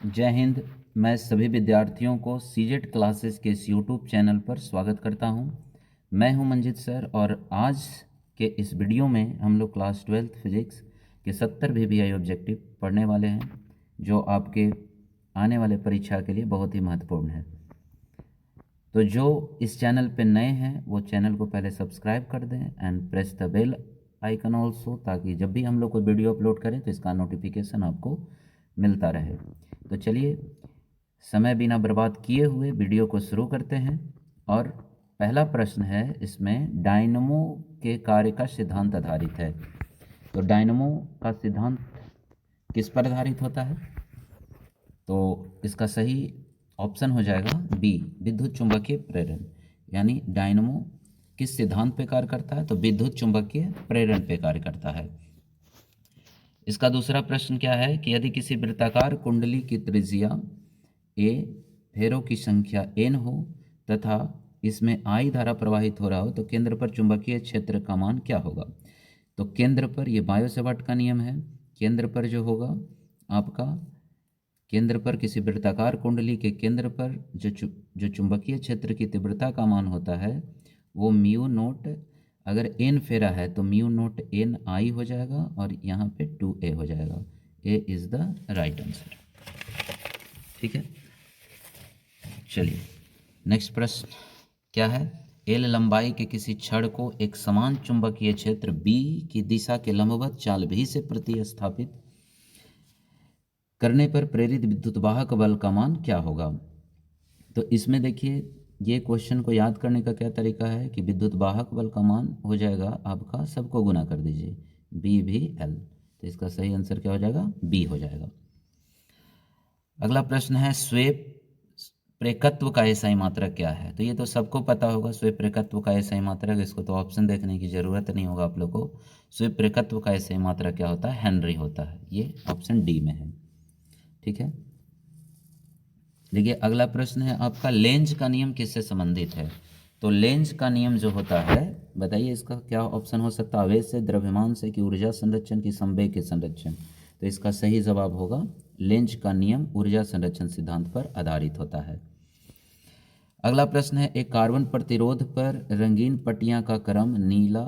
जय हिंद। मैं सभी विद्यार्थियों को सीजेट क्लासेस के इस यूट्यूब चैनल पर स्वागत करता हूं। मैं हूं मंजित सर और आज के इस वीडियो में हम लोग क्लास 12th फिजिक्स के 70 VBI ऑब्जेक्टिव पढ़ने वाले हैं, जो आपके आने वाले परीक्षा के लिए बहुत ही महत्वपूर्ण है। तो जो इस चैनल पे नए हैं वो चैनल को पहले सब्सक्राइब कर दें and press the bell icon also, ताकि जब भी हम लोग कोई वीडियो अपलोड करें तो इसका नोटिफिकेशन आपको मिलता रहे। तो चलिए समय बिना बर्बाद किए हुए वीडियो को शुरू करते हैं। और पहला प्रश्न है इसमें, डायनमो के कार्य का सिद्धांत आधारित है। तो डायनमो का सिद्धांत किस पर आधारित होता है? तो इसका सही ऑप्शन हो जाएगा बी, विद्युत चुंबकीय प्रेरण। यानी डायनमो किस सिद्धांत पे कार्य करता है? तो विद्युत चुंबकीय प्रेरण पे कार्य करता है। इसका दूसरा प्रश्न क्या है कि यदि किसी वृत्ताकार कुंडली की त्रिज्या ए, फेरों की संख्या n हो तथा इसमें I धारा प्रवाहित हो रहा हो तो केंद्र पर चुंबकीय क्षेत्र का मान क्या होगा? तो केंद्र पर, ये बायो सेवर्ट का नियम है, केंद्र पर जो होगा आपका, केंद्र पर किसी वृत्ताकार कुंडली के केंद्र पर जो चुंबकीय क्षेत्र की तीव्रता का मान होता है वो म्यू नोट, अगर n फेरा है तो म्यू नोट n I हो जाएगा और यहाँ पे 2a हो जाएगा। A is the right answer. ठीक है, चलिए नेक्स्ट प्रश्न क्या है। एल लंबाई के किसी छड़ को एक समान चुंबकीय क्षेत्र बी की दिशा के लंबवत चाल भी से प्रतिस्थापित करने पर प्रेरित विद्युतवाहक बल का मान क्या होगा? तो इसमें देखिए, ये क्वेश्चन को याद करने का क्या तरीका है कि विद्युतवाहक बल का मान हो जाएगा आपका, सबको गुना कर दीजिए, बी भी एल। तो इसका सही आंसर क्या हो जाएगा? बी हो जाएगा। अगला प्रश्न है, स्वेप प्रेकत्व का एसआई मात्रक क्या है? तो ये तो सबको पता होगा, स्वेप प्रेकत्व का एसआई मात्रक, इसको तो ऑप्शन देखने की जरूरत नहीं होगा आप लोग को। स्वेप प्रेकत्व का एसआई मात्रक क्या होता है? हेनरी होता है। ये ऑप्शन डी में है। ठीक है, देखिए अगला प्रश्न है आपका, लेंज का नियम किससे संबंधित है? तो लेंज का नियम जो होता है, बताइए इसका क्या ऑप्शन हो सकता है? आवेश से, द्रव्यमान से, कि ऊर्जा संरक्षण, की संवेग के संरक्षण? तो इसका सही जवाब होगा, लेंज का नियम ऊर्जा संरक्षण सिद्धांत पर आधारित होता है। अगला प्रश्न है, एक कार्बन प्रतिरोध पर रंगीन पट्टियां का क्रम नीला,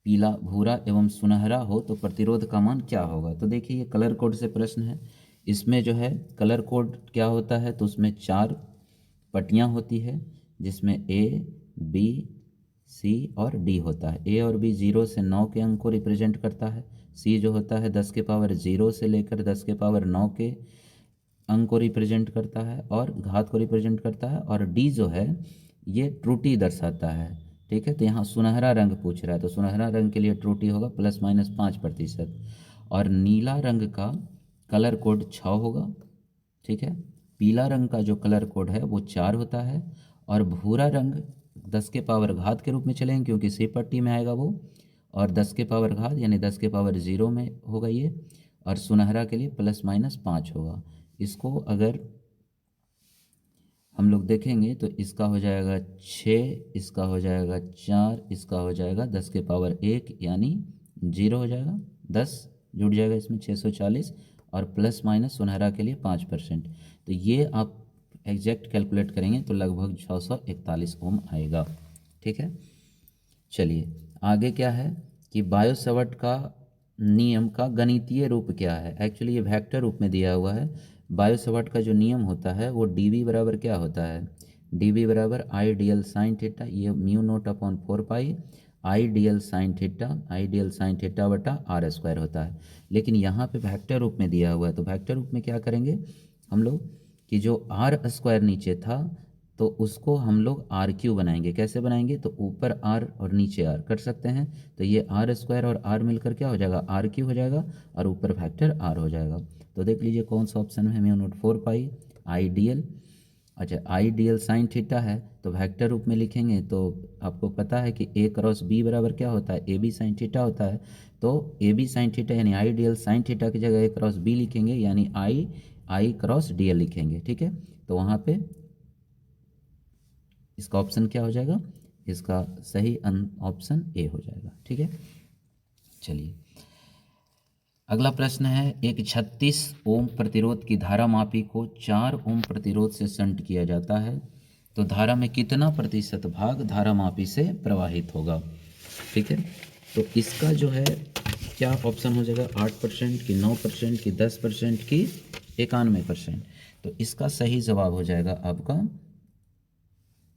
पीला, भूरा एवं सुनहरा हो तो प्रतिरोध का मान क्या होगा? तो देखिए ये कलर कोड से प्रश्न है। इसमें जो है कलर कोड क्या होता है, तो उसमें 4 पट्टियां होती है, जिसमें ए, बी, सी और डी होता है। ए और बी 0 से 9 के अंक को रिप्रेजेंट करता है। सी जो होता है 10 के पावर 0 से लेकर 10 के पावर 9 के अंक को रिप्रेजेंट करता है और घात को रिप्रेजेंट करता है। और डी जो है ये त्रुटि दर्शाता है। ठीक है, तो यहाँ सुनहरा रंग पूछ रहा है, तो सुनहरा रंग के लिए त्रुटि होगा ±5%। और नीला रंग का कलर कोड 6 होगा। ठीक है, पीला रंग का जो कलर कोड है वो 4 होता है। और भूरा रंग 10 के पावर घात के रूप में चलेंगे, क्योंकि सी पट्टी में आएगा वो, और 10 के पावर घात यानी 10 के पावर 0 में होगा ये। और सुनहरा के लिए ±5 होगा। इसको अगर हम लोग देखेंगे तो इसका हो जाएगा 6, इसका हो जाएगा 4, इसका हो जाएगा 10 के पावर 1 यानी 0 हो जाएगा। 10 जुड़ जाएगा इसमें 640, और प्लस माइनस सुनहरा के लिए 5%। तो ये आप एग्जैक्ट कैलकुलेट करेंगे तो लगभग 641 ओम आएगा। ठीक है, चलिए आगे क्या है कि बायो सेवर्ट का नियम का गणितीय रूप क्या है? एक्चुअली ये वेक्टर रूप में दिया हुआ है। बायो सेवर्ट का जो नियम होता है वो डीवी बराबर क्या होता है? डीवी बराबर I D L sine theta, ये mu naught upon 4 pi I D L sine theta, I D L sine theta बटा आर स्क्वायर होता है। लेकिन यहाँ पे वेक्टर रूप में दिया हुआ है, तो वेक्टर रूप में क्या करेंगे हम लोग कि जो आर स्क्वायर नीचे था तो उसको हम लोग आर क्यू बनाएंगे। कैसे बनाएंगे? तो ऊपर आर और नीचे आर कर सकते हैं। तो ये आर स्क्वायर और आर मिलकर क्या हो जाएगा? आर क्यू हो जाएगा, और ऊपर फैक्टर आर हो जाएगा। तो देख लीजिए कौन सा ऑप्शन है, mu naught 4 pi I D L. अच्छा, I D L sine theta है तो वेक्टर रूप में लिखेंगे तो आपको पता है कि ए क्रॉस बी बराबर क्या होता है? ए बी साइन थीटा होता है। तो ए बी साइन थीटा यानी आई डी एल साइन थीटा की जगह ए क्रॉस बी लिखेंगे, यानी आई क्रॉस डी एल लिखेंगे। ठीक है, तो वहाँ पे इसका ऑप्शन क्या हो जाएगा? इसका सही ऑप्शन ए हो जाएगा। ठीक है, चलिए अगला प्रश्न है, एक 36 ओम प्रतिरोध की धारा मापी को 4 ओम प्रतिरोध से शंट किया जाता है, तो धारा में कितना प्रतिशत भाग धारा मापी से प्रवाहित होगा। ठीक है, तो इसका जो है क्या ऑप्शन हो जाएगा, 8% की 9% की 10% की 91%। तो इसका सही जवाब हो जाएगा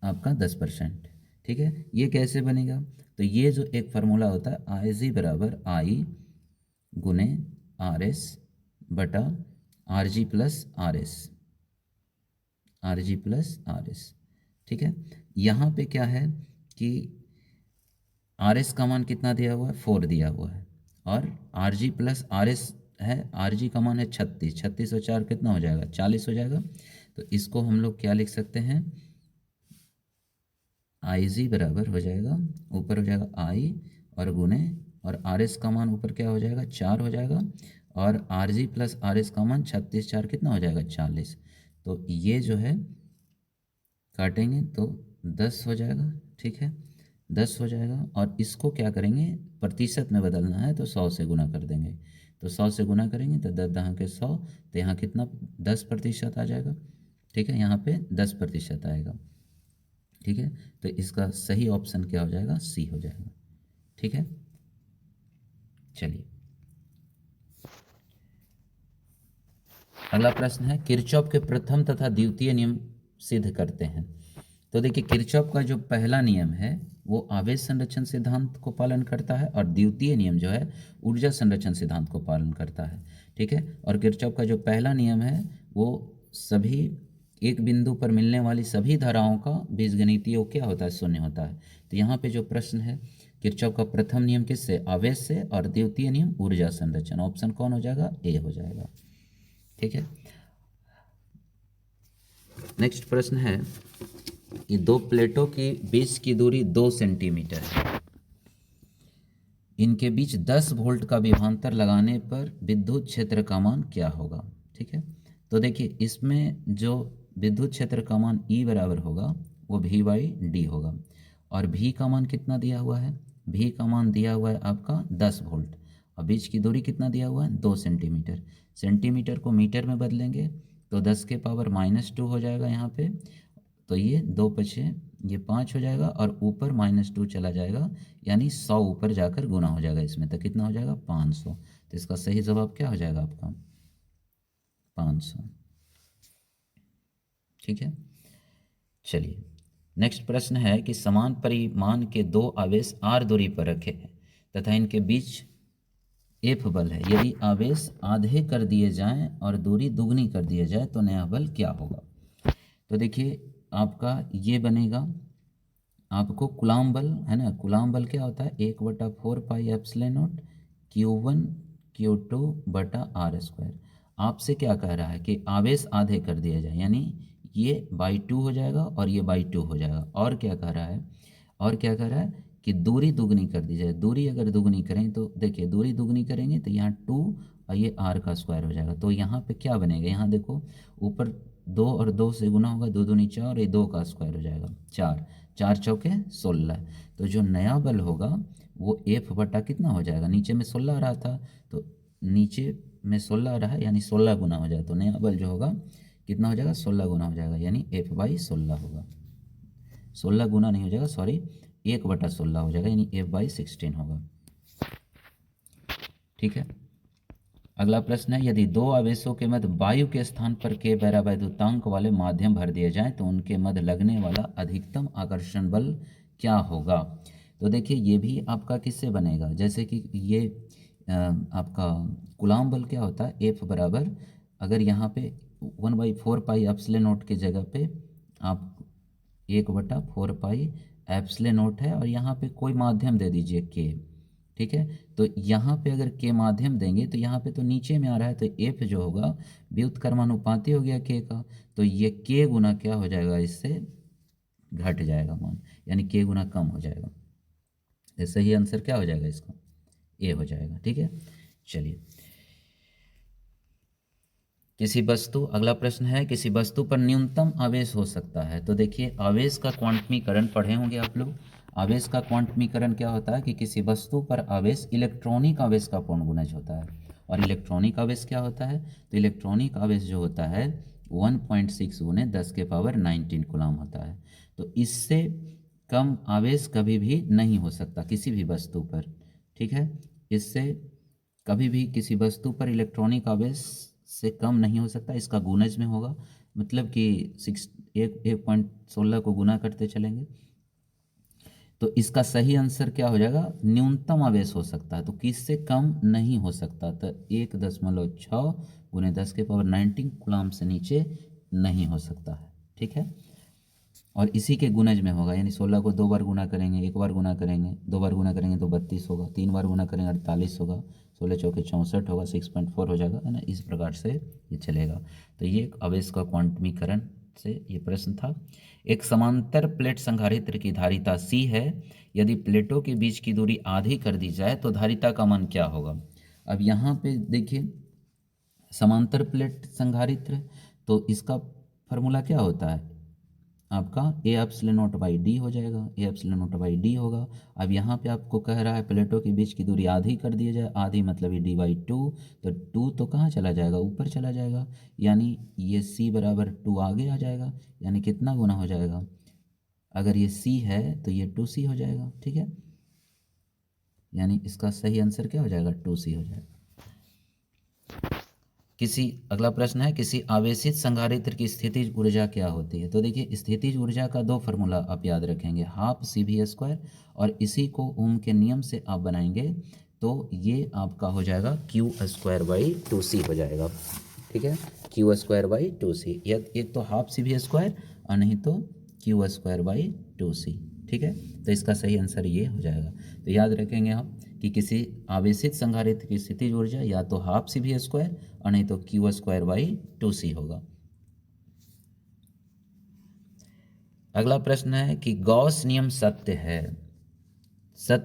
आपका 10%। ठीक है, ये कैसे बनेगा, तो ये जो एक फार्मूला होता है आई बराबर आई गुने आर एस बटा R G plus R S, R G plus R S. ठीक है, यहाँ पे क्या है कि आर एस का मान कितना दिया हुआ है, 4 दिया हुआ है, और R G plus R S है, आर जी का मान है 36, 36 और 4 कितना हो जाएगा, 40 हो जाएगा। तो इसको हम लोग क्या लिख सकते हैं, आई जी बराबर हो जाएगा, ऊपर हो जाएगा आई और गुने, और आर एस का मान ऊपर क्या हो जाएगा, 4 हो जाएगा, और R G plus R S का मान 36 4 कितना हो जाएगा, 40। तो ये जो है काटेंगे तो 10 हो जाएगा। ठीक है, 10 हो जाएगा, और इसको क्या करेंगे, प्रतिशत में बदलना है तो 100 से गुना कर देंगे। तो 100 से गुना करेंगे तो 10 दहाँ के 100, तो यहाँ कितना 10% आ जाएगा। ठीक है, यहाँ पे 10% आएगा। ठीक है, तो इसका सही ऑप्शन क्या हो जाएगा, सी हो जाएगा। ठीक है, चलिए अगला प्रश्न है, किरचॉफ के प्रथम तथा द्वितीय नियम सिद्ध करते हैं। तो देखिए, किरचॉफ का जो पहला नियम है वो आवेश संरक्षण सिद्धांत को पालन करता है, और द्वितीय नियम जो है ऊर्जा संरक्षण सिद्धांत को पालन करता है। ठीक है, और किरचॉफ का जो पहला नियम है वो सभी एक बिंदु पर मिलने वाली सभी धाराओं का बीजगणितीय योग क्या होता है, शून्य होता है। तो यहाँ पे जो प्रश्न है, किरचॉफ का प्रथम नियम किससे, आवेश से, और द्वितीय नियम ऊर्जा संरक्षण। ऑप्शन कौन हो जाएगा, ए हो जाएगा। ठीक है, नेक्स्ट प्रश्न है कि दो प्लेटों की बीच की दूरी 2 सेंटीमीटर है, इनके बीच 10 वोल्ट का विभवांतर लगाने पर विद्युत क्षेत्र का मान क्या होगा। ठीक है, तो देखिए इसमें जो विद्युत क्षेत्र का मान E बराबर होगा वो V/D होगा, और V का मान कितना दिया हुआ है, V का मान दिया हुआ है आपका 10 वोल्ट, और बीच की दूरी कितना दिया हुआ है, 2 सेंटीमीटर। सेंटीमीटर को मीटर में बदलेंगे तो 10 के पावर -2 हो जाएगा यहाँ पे, तो ये 2 पछे ये 5 हो जाएगा, और ऊपर -2 चला जाएगा, यानी 100 ऊपर जाकर गुना हो जाएगा इसमें, तो कितना हो जाएगा, 500। तो इसका सही जवाब क्या हो जाएगा आपका, 500। ठीक है, चलिए नेक्स्ट प्रश्न है कि समान परिमाण के दो आवेश r दूरी पर रखे हैं तथा इनके बीच F बल है, यदि आवेश आधे कर दिए जाएं और दूरी दुगनी कर दिया जाए तो नया बल क्या होगा। तो देखिए आपका ये बनेगा, आपको कूलाम बल है ना, कूलाम बल क्या होता है, 1/4 pi epsilon not Q1 Q2 बटा r²। आपसे क्या कह रहा है कि आवेश आधे कर दिया जाए, यानी ये /2 हो जाएगा और ये /2 हो जाएगा, और क्या कह रहा है, और क्या कह रहा है कि दूरी दुगनी कर दी जाए। दूरी अगर दुगनी करें तो देखिए, दूरी दुगनी करेंगे तो यहाँ 2 और ये r² हो जाएगा, तो यहाँ पे क्या बनेगा, यहाँ देखो ऊपर 2 और 2 से गुना होगा, 2 दूनी 4 और ये 2 का स्क्वायर हो जाएगा 4, 4 चौके 16। तो जो नया बल होगा वो F बटा कितना हो जाएगा, नीचे में 16 आ रहा था तो नीचे में 16 आ रहा है, यानी 16 गुना हो जाएगा, तो नया बल जो होगा कितना हो जाएगा, 16 गुना हो जाएगा, यानी F/16 होगा। 16 गुना नहीं हो जाएगा, सॉरी 1/16 हो जाएगा, यानी F/16 होगा। ठीक है, अगला प्रश्न है, यदि दो आवेशों के मध्य वायु के स्थान पर के वैद्युतांक वाले माध्यम भर दिए जाएं तो उनके मध्य लगने वाला अधिकतम आकर्षण बल क्या होगा। तो देखिए ये भी आपका किससे बनेगा, जैसे कि ये आपका कूलाम बल क्या होता है, F बराबर, अगर यहाँ पे 1/4 पाई एप्सिलॉन नॉट के जगह पे आप 1/4 पाई एप्सिलॉन नॉट है, और यहाँ पे कोई माध्यम दे दीजिए के। ठीक है, तो यहाँ पे अगर के माध्यम देंगे तो यहाँ पे तो नीचे में आ रहा है, तो एफ जो होगा व्युत्क्रमानुपाती हो गया के का, तो ये के गुना क्या हो जाएगा, इससे घट जाएगा मान, यानी के गुना कम हो जाएगा। तो सही आंसर क्या हो जाएगा इसका, ए हो जाएगा। ठीक है, चलिए किसी वस्तु, अगला प्रश्न है, किसी वस्तु पर न्यूनतम आवेश हो सकता है। तो देखिए आवेश का क्वांटमीकरण पढ़े होंगे आप लोग। आवेश का क्वांटमीकरण क्या होता है कि किसी वस्तु पर आवेश इलेक्ट्रॉनिक आवेश का पूर्ण गुणज होता है, और इलेक्ट्रॉनिक आवेश क्या होता है, तो इलेक्ट्रॉनिक आवेश जो होता है 1.6 गुने 10 के पावर 19 कूलम होता है। तो इससे कम आवेश कभी भी नहीं हो सकता किसी भी वस्तु पर, ठीक है। इससे कभी भी किसी वस्तु पर इलेक्ट्रॉनिक आवेश से कम नहीं हो सकता, इसका गुणज में होगा, मतलब कि 1.16 को गुना करते चलेंगे। तो इसका सही आंसर क्या हो जाएगा, न्यूनतम आवेश हो सकता है, तो किससे कम नहीं हो सकता, तो 1.6 गुने 10 के पावर 19 कूलम से नीचे नहीं हो सकता है, ठीक है। और इसी के गुणज में होगा, यानी 16 को 2 बार गुना करेंगे, एक बार गुना करेंगे, 2 बार गुना करेंगे तो 32 होगा, 3 बार गुना करेंगे 48 होगा, 16 चौके 64 होगा, 6.4 हो जाएगा, है ना। इस प्रकार से ये चलेगा। तो ये एक आवेश का क्वांटमीकरण से ये प्रश्न था। एक समांतर प्लेट संधारित्र की धारिता C है, यदि प्लेटों के बीच की दूरी आधी कर दी जाए तो धारिता का मान क्या होगा। अब यहाँ पे देखिए समांतर प्लेट संधारित्र, तो इसका फॉर्मूला क्या होता है आपका, A epsilon not by D हो जाएगा, A epsilon not by D होगा। अब यहाँ पे आपको कह रहा है प्लेटों के बीच की दूरी आधी कर दी जाए, आधी मतलब ये डी बाई 2, तो 2 तो कहाँ चला जाएगा, ऊपर चला जाएगा, यानी ये सी बराबर 2 आगे आ जाएगा, यानी कितना गुना हो जाएगा, अगर ये सी है तो ये 2C हो जाएगा, ठीक है। यानी इसका सही आंसर क्या हो जाएगा, 2C हो जाएगा। अगला प्रश्न है, किसी आवेशित संधारित्र की स्थितिज ऊर्जा क्या होती है। तो देखिए स्थितिज ऊर्जा का 2 फार्मूला आप याद रखेंगे, हाफ CV², और इसी को ओम के नियम से आप बनाएंगे तो ये आपका हो जाएगा Q²/2C हो जाएगा, ठीक है, Q²/2C, या एक तो हाफ CV² और नहीं तो Q²/2C, ठीक है। तो इसका सही आंसर ये हो जाएगा। तो याद रखेंगे आप कि किसी आवेशित संधारित्र की स्थितिज ऊर्जा या तो हाफ CV² और नहीं तो Q²/2C होगा। अगला प्रश्न है कि गॉस नियम सत्य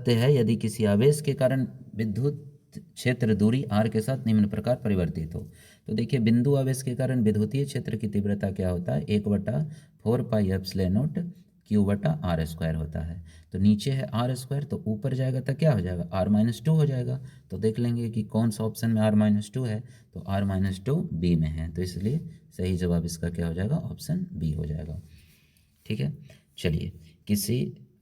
है यदि किसी आवेश के कारण विद्युत क्षेत्र दूरी r के साथ निम्न प्रकार परिवर्तित हो। तो देखिए बिंदु आवेश के कारण विद्युतीय क्षेत्र की तीव्रता क्या होता है, 1/4πε0 Q/r² होता है। तो नीचे है r², तो ऊपर जाएगा तो क्या हो जाएगा, r-2 हो जाएगा। तो देख लेंगे कि कौन सा ऑप्शन में r-2 है, तो r-2 बी में है, तो इसलिए सही जवाब इसका क्या हो जाएगा, ऑप्शन बी हो जाएगा, ठीक है। चलिए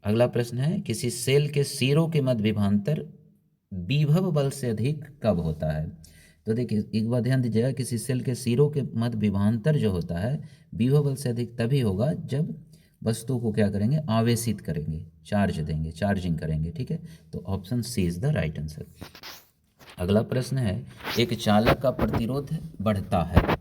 अगला प्रश्न है, किसी सेल के सिरों के मध्य विभवांतर विभव बल से अधिक कब होता है। तो देखिए एक बार ध्यान दीजिएगा, किसी सेल के सिरों के मध्य विभवांतर जो होता है विभव बल से अधिक तभी होगा जब वस्तु को क्या करेंगे, आवेशित करेंगे, चार्ज देंगे, चार्जिंग करेंगे, ठीक है। तो option C is the right answer. अगला प्रश्न है, एक चालक का प्रतिरोध बढ़ता है,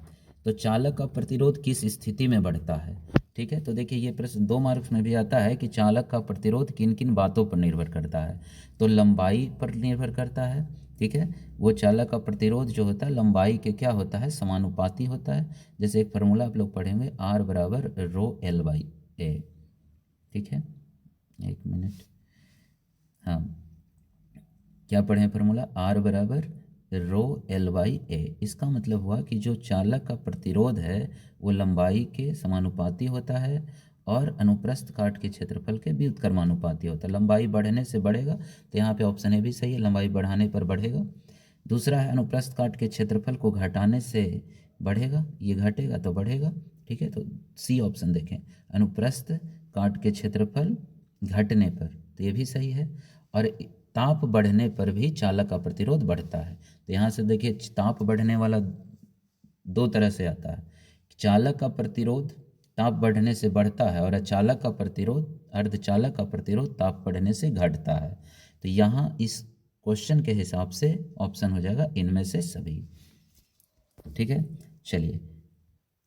तो चालक का प्रतिरोध किस स्थिति में बढ़ता है, ठीक है। तो देखिए ये प्रश्न 2 मार्क्स में भी आता है कि चालक का प्रतिरोध किन किन बातों पर निर्भर करता है। तो लंबाई पर निर्भर करता है, ठीक है। वो चालक का प्रतिरोध जो होता है लंबाई के क्या होता है, समानुपाती होता है। जैसे एक फार्मूला आप लोग पढ़ेंगे, R बराबर ρL/A, ठीक है। एक मिनट, हाँ क्या पढ़े फार्मूला, R बराबर ρL/A। इसका मतलब हुआ कि जो चालक का प्रतिरोध है वो लंबाई के समानुपाती होता है और अनुप्रस्थ काट के क्षेत्रफल के व्युत्क्रमानुपाती होता है। लंबाई बढ़ने से बढ़ेगा, तो यहाँ पे ऑप्शन ए भी सही है, लंबाई बढ़ाने पर बढ़ेगा। दूसरा है अनुप्रस्थ काट के क्षेत्रफल को घटाने से बढ़ेगा, ये घटेगा तो बढ़ेगा, ठीक है। तो सी ऑप्शन देखें, अनुप्रस्थ काट के क्षेत्रफल घटने पर, तो ये भी सही है। और ताप बढ़ने पर भी चालक का प्रतिरोध बढ़ता है। तो यहाँ से देखिए ताप बढ़ने वाला 2 तरह से आता है, चालक का प्रतिरोध ताप बढ़ने से बढ़ता है और अचालक का प्रतिरोध, अर्धचालक का प्रतिरोध ताप बढ़ने से घटता है। तो यहाँ इस क्वेश्चन के हिसाब से ऑप्शन हो जाएगा इनमें से सभी, ठीक है। चलिए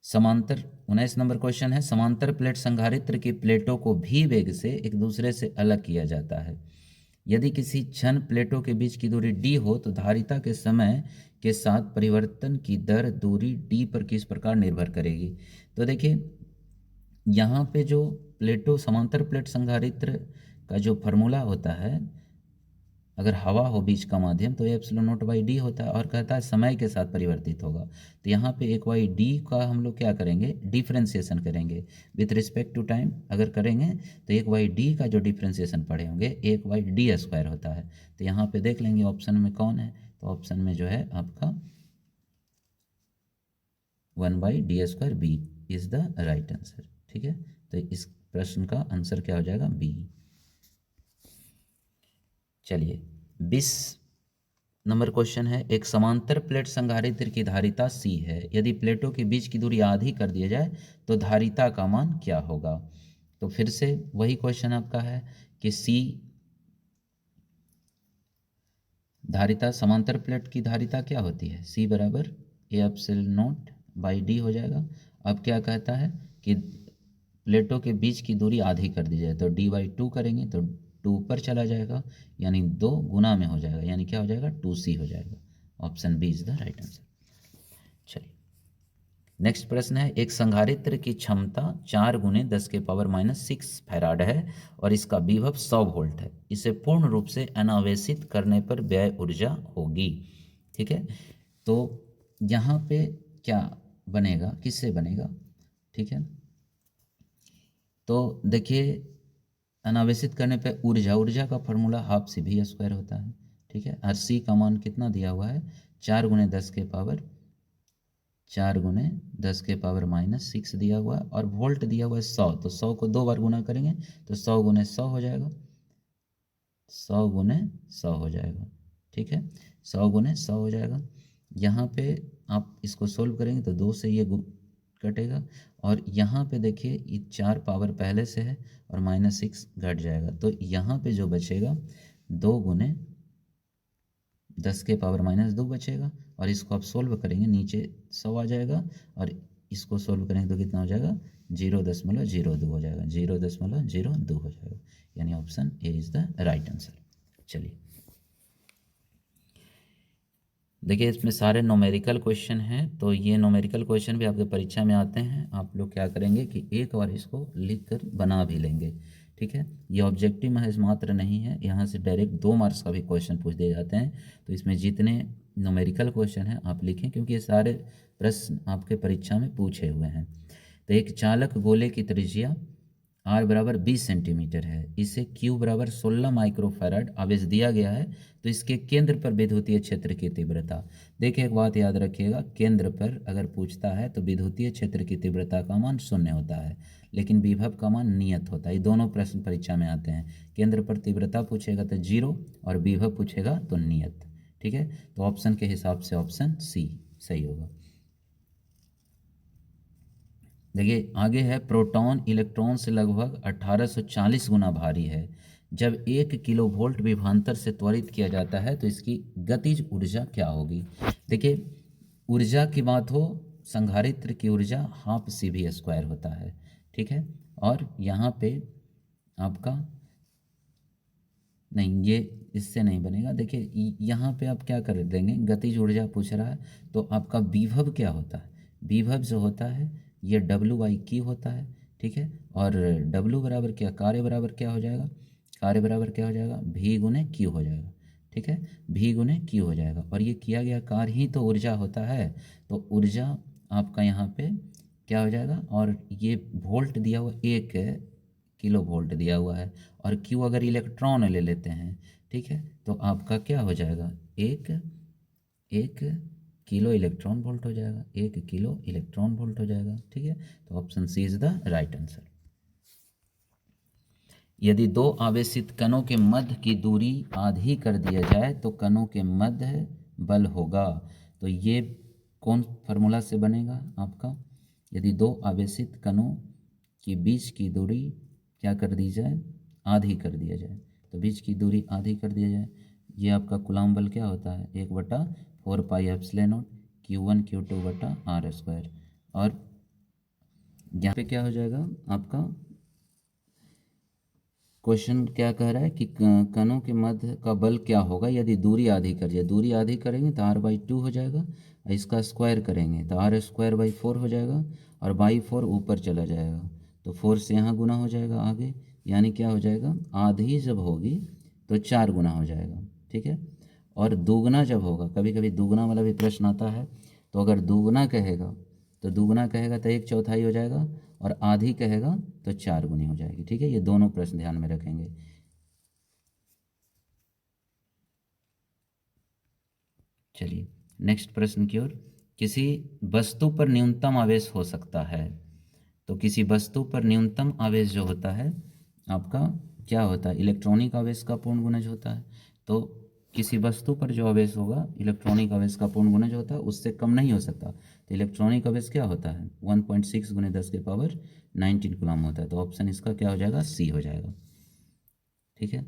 19 नंबर क्वेश्चन है, समांतर प्लेट संधारित्र की प्लेटों को भी वेग से एक दूसरे से अलग किया जाता है। यदि किसी क्षण प्लेटों के बीच की दूरी d हो तो धारिता के समय के साथ परिवर्तन की दर दूरी d पर किस प्रकार निर्भर करेगी। तो देखिए यहाँ पे जो प्लेटों समांतर प्लेट संधारित्र का जो फार्मूला होता है, अगर हवा हो बीच का माध्यम तो ε0/d होता है और कहता है समय के साथ परिवर्तित होगा। तो यहाँ पे 1/d का हम लोग क्या करेंगे, डिफ्रेंसिएशन करेंगे विथ रिस्पेक्ट टू टाइम। अगर करेंगे तो 1/d का जो डिफ्रेंसिएशन पढ़े होंगे 1/d² होता है। तो यहाँ पे देख लेंगे ऑप्शन में कौन है, तो ऑप्शन में जो है आपका 1/d² B is the right answer. ठीक है, तो इस प्रश्न का आंसर क्या हो जाएगा? बी। चलिए 20 नंबर क्वेश्चन है, एक समांतर प्लेट संधारित्र की धारिता C है, यदि प्लेटों के बीच की दूरी आधी कर दिया जाए तो धारिता का मान क्या होगा? तो फिर से वही क्वेश्चन आपका है कि C धारिता, समांतर प्लेट की धारिता क्या होती है? C बराबर A/0/d हो जाएगा। अब क्या कहता है कि प्लेटों के बीच की दूरी आधी कर दी जाए, तो d/2 करेंगे तो 2 ऊपर चला जाएगा, यानी 2 गुना में हो जाएगा, यानी क्या हो जाएगा? 2c हो जाएगा। Option B is the right answer. चलिए नेक्स्ट प्रश्न है, एक संधारित्र की क्षमता 4 × 10⁻⁻6 फैराड है और इसका विभव 100 वोल्ट है, इसे पूर्ण रूप से अनावेशित करने पर व्यय ऊर्जा होगी। ठीक है, तो यहाँ पे क्या बनेगा, किससे बनेगा? ठीक है, तो देखिए अनावेशित करने पे ऊर्जा का फॉर्मूला हाफ CV² होता है। ठीक है, और C का मान कितना दिया हुआ है? 4 × 10⁻⁻6 दिया हुआ है, और वोल्ट दिया हुआ है 100, तो 100 को 2 बार गुना करेंगे तो 100 × 100 हो जाएगा, 100 × 100 हो जाएगा। ठीक है, 100 × 100 हो जाएगा। यहाँ पे आप इसको सोल्व करेंगे तो 2 से ये कटेगा, और यहाँ पे देखिए ये 4 पावर पहले से है और -6 घट जाएगा, तो यहाँ पे जो बचेगा 2 × 10⁻² बचेगा, और इसको आप सोल्व करेंगे नीचे 100 आ जाएगा, और इसको सोल्व करेंगे तो कितना हो जाएगा? 0.02 हो जाएगा, 0.02 हो जाएगा, यानी option A is the right answer. चलिए देखिए इसमें सारे नोमेरिकल क्वेश्चन हैं, तो ये नोमेरिकल क्वेश्चन भी आपके परीक्षा में आते हैं। आप लोग क्या करेंगे कि एक बार इसको लिख कर बना भी लेंगे। ठीक है, ये ऑब्जेक्टिव महज मात्र नहीं है, यहाँ से डायरेक्ट 2 मार्क्स का भी क्वेश्चन पूछ दिए जाते हैं। तो इसमें जितने नोमेरिकल क्वेश्चन हैं आप लिखें, क्योंकि ये सारे प्रश्न आपके परीक्षा में पूछे हुए हैं। तो एक चालक गोले की त्रिज्या R बराबर 20 सेंटीमीटर है, इसे Q बराबर 16 माइक्रोफैराड आवेश दिया गया है, तो इसके केंद्र पर विद्युतीय क्षेत्र की तीव्रता। देखिए एक बात याद रखिएगा, केंद्र पर अगर पूछता है तो विद्युतीय क्षेत्र की तीव्रता का मान 0 होता है, लेकिन विभव का मान नियत होता है। ये दोनों प्रश्न परीक्षा में आते हैं, केंद्र पर तीव्रता पूछेगा तो 0 और विभव पूछेगा तो नियत। ठीक है, तो ऑप्शन के हिसाब से ऑप्शन सी सही होगा। देखिए आगे है, प्रोटॉन इलेक्ट्रॉन से लगभग 1840 गुना भारी है, जब 1 किलोवोल्ट विभवांतर से त्वरित किया जाता है तो इसकी गतिज ऊर्जा क्या होगी? देखिए ऊर्जा की बात हो, संधारित्र की ऊर्जा हाफ CV² होता है। ठीक है, और यहाँ पे आपका नहीं, ये इससे नहीं बनेगा। देखिए यहाँ पे आप क्या कर देंगे, गतिज ऊर्जा पूछ रहा है तो आपका विभव क्या होता है? विभव जो होता है ये W/Q होता है। ठीक है, और W बराबर क्या, कार्य बराबर क्या हो जाएगा? कार्य बराबर क्या हो जाएगा? V/Q हो जाएगा। ठीक है, V/Q हो जाएगा, और ये किया गया कार्य ही तो ऊर्जा होता है, तो ऊर्जा आपका यहाँ पे क्या हो जाएगा? और ये वोल्ट दिया हुआ 1 किलो वोल्ट दिया हुआ है, और Q अगर इलेक्ट्रॉन ले लेते हैं, ठीक है, तो आपका क्या हो जाएगा? एक किलो इलेक्ट्रॉन वोल्ट हो जाएगा, 1 किलो इलेक्ट्रॉन वोल्ट हो जाएगा। ठीक है, तो option C is the right answer. यदि 2 आवेशित कणों के मध्य की दूरी आधी कर दिया जाए तो कणों के मध्य बल होगा, तो ये कौन फार्मूला से बनेगा आपका? यदि 2 आवेशित कणों के बीच की दूरी क्या कर दी जाए? आधी कर दिया जाए, तो बीच की दूरी आधी कर दिया जाए, ये आपका कूलम्ब बल क्या होता है? 1/4πε0 Q1 Q2/r²। और यहाँ पे क्या हो जाएगा आपका? क्वेश्चन क्या कह रहा है कि कणों के मध्य का बल क्या होगा यदि दूरी आधी कर जाए? दूरी आधी करेंगे तो R/2 हो जाएगा, इसका स्क्वायर करेंगे तो R²/4 हो जाएगा, और बाई 4 ऊपर चला जाएगा, तो 4 से यहाँ गुना हो जाएगा आगे, यानी क्या हो जाएगा? आधी जब होगी तो 4 गुना हो जाएगा। ठीक है, और दोगुना जब होगा, कभी कभी दोगुना वाला भी प्रश्न आता है, तो अगर दोगुना कहेगा तो दोगुना कहेगा तो 1/4 हो जाएगा, और आधी कहेगा तो 4 गुनी हो जाएगी। ठीक है, ये दोनों प्रश्न ध्यान में रखेंगे। चलिए नेक्स्ट प्रश्न की ओर। किसी वस्तु पर न्यूनतम आवेश हो सकता है, तो किसी वस्तु पर न्यूनतम आवेश जो होता है आपका क्या होता है, इलेक्ट्रॉनिक आवेश का पूर्ण गुणज होता है। तो किसी वस्तु पर जो आवेश होगा इलेक्ट्रॉनिक आवेश का पूर्ण गुणज होता है, उससे कम नहीं हो सकता। तो इलेक्ट्रॉनिक आवेश क्या होता है 1.6 × 10⁻19 कूलम होता है। तो ऑप्शन इसका क्या हो जाएगा, सी हो जाएगा। ठीक है।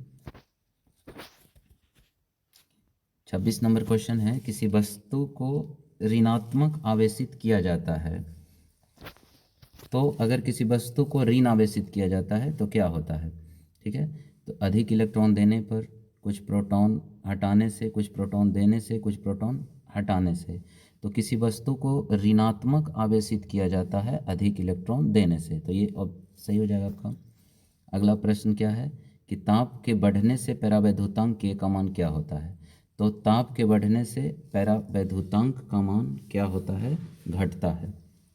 26 नंबर क्वेश्चन है, किसी वस्तु को ऋणात्मक आवेशित किया जाता है। तो अगर किसी वस्तु को ऋण आवेशित किया जाता है तो क्या होता है। ठीक है। तो अधिक इलेक्ट्रॉन देने पर, कुछ प्रोटॉन हटाने से, कुछ प्रोटॉन देने से, कुछ प्रोटॉन हटाने से। तो किसी वस्तु को ऋणात्मक आवेशित किया जाता है अधिक इलेक्ट्रॉन देने से। तो ये अब सही हो जाएगा आपका। अगला प्रश्न क्या है कि ताप के बढ़ने से परावैद्युतांक के का मान क्या होता है। तो ताप के बढ़ने से परावैद्युतांक का मान क्या होता है, घटता है।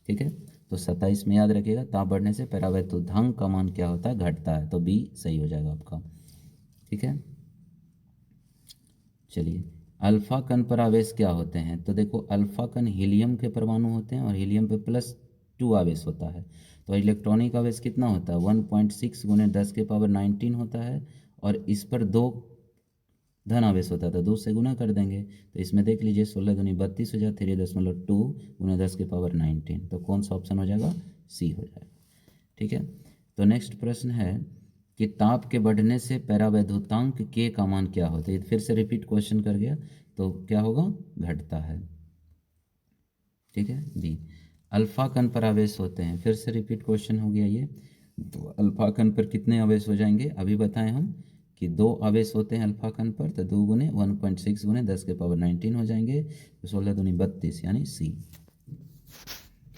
ठीक है। तो 27 में याद रखिएगा, ताप बढ़ने से परावैद्युतांक का मान क्या होता है, घटता है। तो बी सही हो जाएगा आपका। ठीक है। चलिए, अल्फा कण पर आवेश क्या होते हैं। तो देखो अल्फा कण हीलियम के परमाणु होते हैं और हीलियम पे +2 आवेश होता है। तो इलेक्ट्रॉनिक आवेश कितना होता है 1.6 × 10⁻19 होता है। और इस पर 2 धन आवेश होता था, 2 से गुना कर देंगे। तो इसमें देख लीजिए 16 दूनी 32 हो जाए, 3.2 × 10⁻19। तो कौन सा ऑप्शन हो जाएगा, सी हो जाएगा। ठीक है। तो नेक्स्ट प्रश्न है कि ताप के बढ़ने से परावैद्युतांक के का मान क्या होता है। फिर से रिपीट क्वेश्चन कर गया, तो क्या होगा, घटता है। ठीक है। बी, अल्फा कण पर आवेश होते हैं। फिर से रिपीट क्वेश्चन हो गया ये। तो अल्फा कण पर कितने आवेश हो जाएंगे, अभी बताएं हम कि 2 आवेश होते हैं अल्फा कण पर। तो 2 × 1.6 × 10⁻19 हो जाएंगे। तो 16 दूनी 32 यानी सी।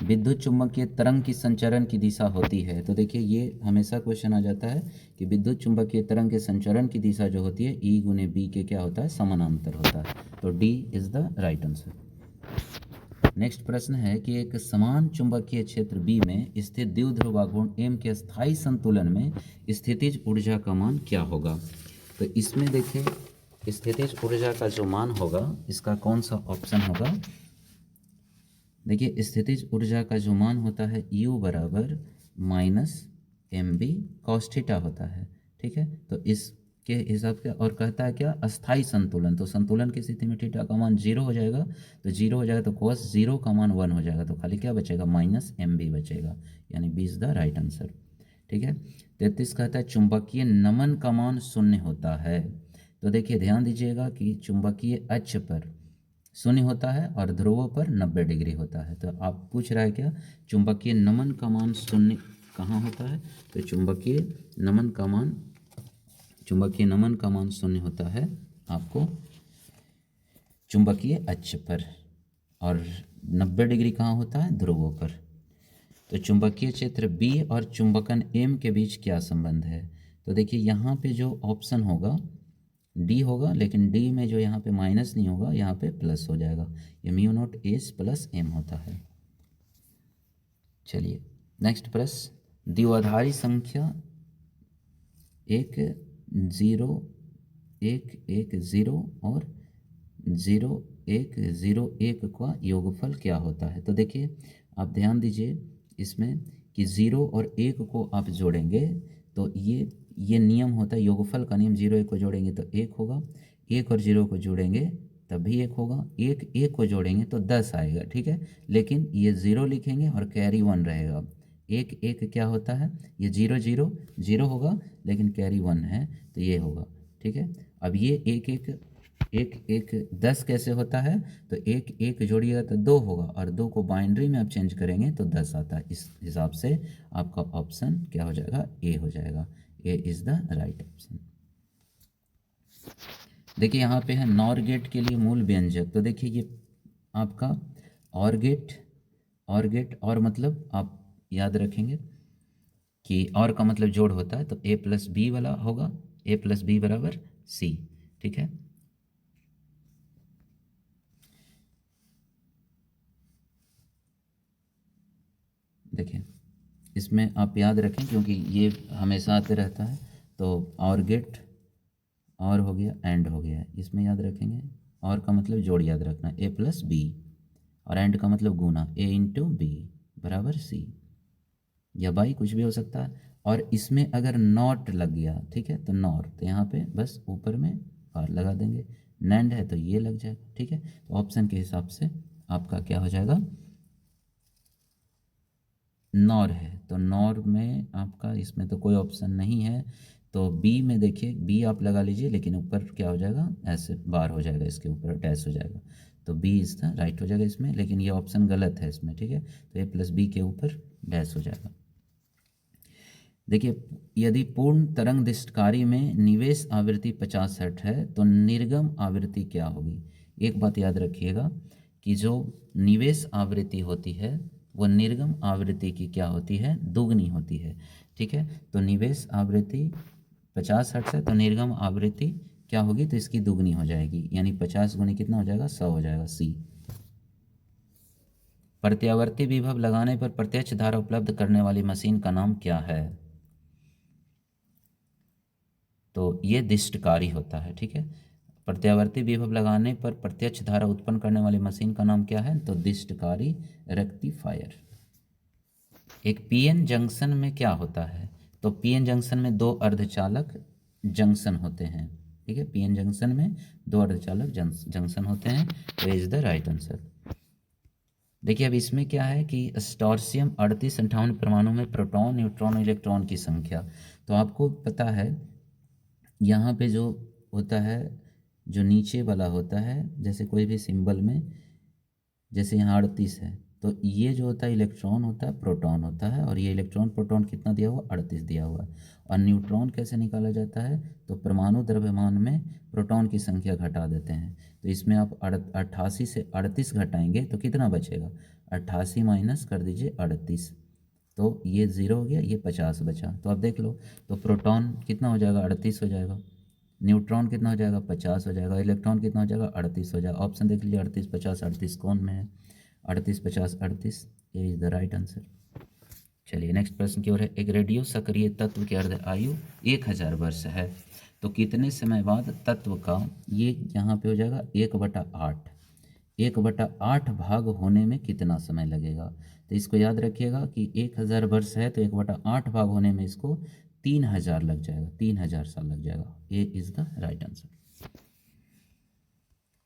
विद्युत चुम्बकीय तरंग की संचरण की दिशा होती है। तो देखिए ये हमेशा क्वेश्चन आ जाता है कि विद्युत चुम्बकीय तरंग के संचरण की दिशा जो होती है E × B के क्या होता है, समानांतर होता है। तो D is the right answer. Next प्रश्न है कि एक समान चुंबकीय क्षेत्र बी में स्थित द्विध्रुव आघूर्ण एम के स्थायी संतुलन में स्थितिज ऊर्जा का मान क्या होगा। तो इसमें देखिए स्थितिज ऊर्जा का जो मान होगा इसका कौन सा ऑप्शन होगा। देखिए स्थितिज ऊर्जा का जो मान होता है U बराबर -mb cos थीटा होता है। ठीक है। तो इसके हिसाब से और कहता है क्या, अस्थाई संतुलन। तो संतुलन की स्थिति में थीटा का मान 0 हो जाएगा। तो 0 हो जाएगा तो cos 0 का मान 1 हो जाएगा। तो खाली क्या बचेगा, -mb बचेगा, यानी B is the right answer. ठीक है। 33 कहता है चुंबकीय नमन का मान 0 होता है। तो देखिए ध्यान दीजिएगा कि चुंबकीय अक्ष पर 0 होता है और ध्रुवों पर 90 डिग्री होता है। तो आप पूछ रहा है क्या, चुंबकीय नमन का मान 0 कहाँ होता है। तो चुंबकीय नमन का मान 0 होता है आपको चुंबकीय अक्ष पर, और 90 डिग्री कहाँ होता है, ध्रुवों पर। तो चुंबकीय क्षेत्र बी और चुंबकन एम के बीच क्या संबंध है। तो देखिए यहाँ पे जो ऑप्शन होगा डी होगा, लेकिन डी में जो यहाँ पे माइनस नहीं होगा, यहाँ पे प्लस हो जाएगा। ये μ0 S + m होता है। चलिए नेक्स्ट प्रश्न, द्विआधारी संख्या 1 0 1 1 0 और 0 1 0 1 का योगफल क्या होता है। तो देखिए आप ध्यान दीजिए इसमें कि 0 और 1 को आप जोड़ेंगे तो ये नियम होता है योगफल का नियम। 0 1 को जोड़ेंगे तो 1 होगा, 1 और 0 को जोड़ेंगे तब भी 1 होगा, 1 1 को जोड़ेंगे तो 10 आएगा। ठीक है। लेकिन ये 0 लिखेंगे और कैरी 1 रहेगा। 1 1 क्या होता है, ये 0 0 0 होगा, लेकिन कैरी 1 है तो ये होगा। ठीक है। अब ये 1 1 1 1 10 कैसे होता है, तो 1 1 जोड़िएगा तो 2 होगा, और 2 को बाइनरी में आप चेंज करेंगे तो 10 आता है। इस हिसाब से आपका ऑप्शन क्या हो जाएगा, ए हो जाएगा। A is the right option. देखिए यहाँ पे है नॉर गेट के लिए मूल व्यंजक। तो देखिए ये आपका और गेट और मतलब आप याद रखेंगे कि और का मतलब जोड़ होता है, तो A+B वाला होगा, A+B बराबर C। ठीक है। देखिए इसमें आप याद रखें क्योंकि ये हमेशा आते रहता है। तो और गेट और हो गया, एंड हो गया, इसमें याद रखेंगे और का मतलब जोड़ याद रखना, ए प्लस बी, और एंड का मतलब गुना, ए इंटू बी बराबर सी, या बाई कुछ भी हो सकता है। और इसमें अगर नॉट लग गया, ठीक है, तो नॉर, तो यहाँ पे बस ऊपर में और लगा देंगे, नैंड है तो ये लग जाएगा, ठीक है। तो ऑप्शन के हिसाब से आपका क्या हो जाएगा, नॉर है, तो नॉर में आपका, इसमें तो कोई ऑप्शन नहीं है, तो बी में देखिए, बी आप लगा लीजिए, लेकिन ऊपर क्या हो जाएगा, ऐसे बार हो जाएगा, इसके ऊपर डैश हो जाएगा, तो बी इज द राइट हो जाएगा इसमें, लेकिन ये ऑप्शन गलत है इसमें, ठीक है। तो ए प्लस बी के ऊपर डैश हो जाएगा। देखिए, यदि पूर्ण तरंग दिष्टकारी में निवेश आवृत्ति 50 हर्ट्ज है तो निर्गम आवृत्ति क्या होगी। एक बात याद रखिएगा कि जो निवेश आवृत्ति होती है वो निर्गम आवृत्ति की क्या होती है, दोगुनी होती है, ठीक है। तो निवेश आवृत्ति 50 हर्ट्ज है तो निर्गम आवृत्ति क्या होगी, तो इसकी दोगुनी हो जाएगी, यानी 50 गुनी कितना हो जाएगा, 100 हो जाएगा, सी। प्रत्यावर्ती विभव लगाने पर प्रत्यक्ष धारा उपलब्ध करने वाली मशीन का नाम क्या है। तो ये दिष्टकारी होता है, ठीक है। प्रत्यावर्ती विभव लगाने पर प्रत्यक्ष धारा उत्पन्न करने वाली मशीन का नाम क्या है, तो दिष्टकारी रेक्टिफायर। एक पीएन जंक्शन में क्या होता है, तो पीएन जंक्शन में दो अर्धचालक जंक्शन होते हैं, ठीक है। पीएन जंक्शन में दो अर्धचालक जंक्शन होते हैं, तो इज द राइट आंसर। देखिए अब इसमें क्या है कि स्टोर्सियम 3858 परमाणु में प्रोटॉन, न्यूट्रॉन, इलेक्ट्रॉन की संख्या, तो आपको पता है यहाँ पे जो होता है, जो नीचे वाला होता है, जैसे कोई भी सिंबल में, जैसे यहाँ 38 है, तो ये जो होता है इलेक्ट्रॉन होता है, प्रोटॉन होता है, और ये इलेक्ट्रॉन प्रोटॉन कितना दिया हुआ, 38 दिया हुआ है। और न्यूट्रॉन कैसे निकाला जाता है, तो परमाणु द्रव्यमान में प्रोटॉन की संख्या घटा देते हैं, तो इसमें आप 88 से 38 घटाएंगे तो कितना बचेगा, 88 माइनस कर दीजिए 38, तो ये 0 हो गया, ये 50 बचा, तो आप देख लो, तो प्रोटॉन कितना हो जाएगा, 38 हो जाएगा, न्यूट्रॉन कितना हो जाएगा, 50 हो जाएगा, इलेक्ट्रॉन कितना हो जाएगा, 38 हो जाएगा। ऑप्शन देख लीजिए, 38 50 38 कौन में है, 38 50 38, ये इज द राइट आंसर। चलिए नेक्स्ट प्रश्न की ओर है। एक रेडियो सक्रिय तत्व की अर्ध आयु 1000 वर्ष है, तो कितने समय बाद तत्व का, ये यहाँ पे हो जाएगा 1/8, 1/8 भाग होने में कितना समय लगेगा। तो इसको याद रखिएगा कि 1000 वर्ष है तो 1/8 भाग होने में इसको 3000 लग जाएगा, 3000 साल लग जाएगा, ए इज द राइट आंसर।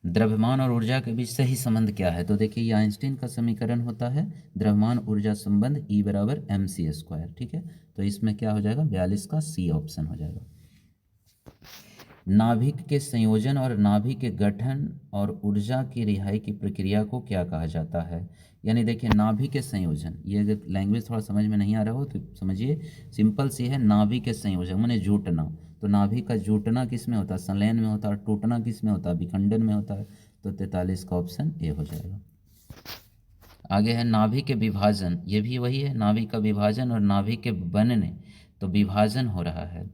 द्रव्यमान और ऊर्जा के बीच सही संबंध क्या है, तो देखिए ये आइंस्टीन का समीकरण होता है, द्रव्यमान ऊर्जा संबंध E बराबर mc², ठीक है। तो इसमें क्या हो जाएगा, 42 का सी ऑप्शन हो जाएगा। नाभिक के संयोजन और नाभिक के गठन और ऊर्जा की रिहाई की प्रक्रिया को क्या कहा जाता है। यानी देखिए नाभिक के संयोजन, ये अगर लैंग्वेज थोड़ा समझ में नहीं आ रहा हो तो समझिए, सिंपल सी है, नाभिक के संयोजन माने जुटना, तो नाभिक का जुटना किस में होता है, संलयन में होता है, टूटना किस में होता है, विखंडन में होता है, तो 43 का ऑप्शन ए हो जाएगा। आगे है नाभिक के विभाजन, ये भी वही है, नाभिक का विभाजन और नाभिक के बनने, तो विभाजन हो रहा है,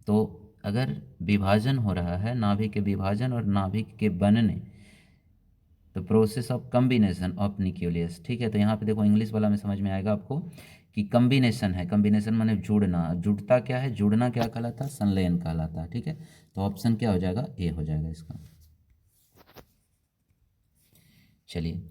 तो अगर विभाजन हो रहा है, नाभिक के विभाजन और नाभिक के बनने, तो process of combination of nucleus, ठीक है। तो यहाँ पे देखो इंग्लिश वाला में समझ में आएगा आपको कि कम्बिनेशन है, कम्बिनेशन माने जुड़ना, जुड़ता क्या है, जुड़ना क्या कहलाता है, संलयन कहलाता है, ठीक है। तो ऑप्शन क्या हो जाएगा, ए हो जाएगा इसका। चलिए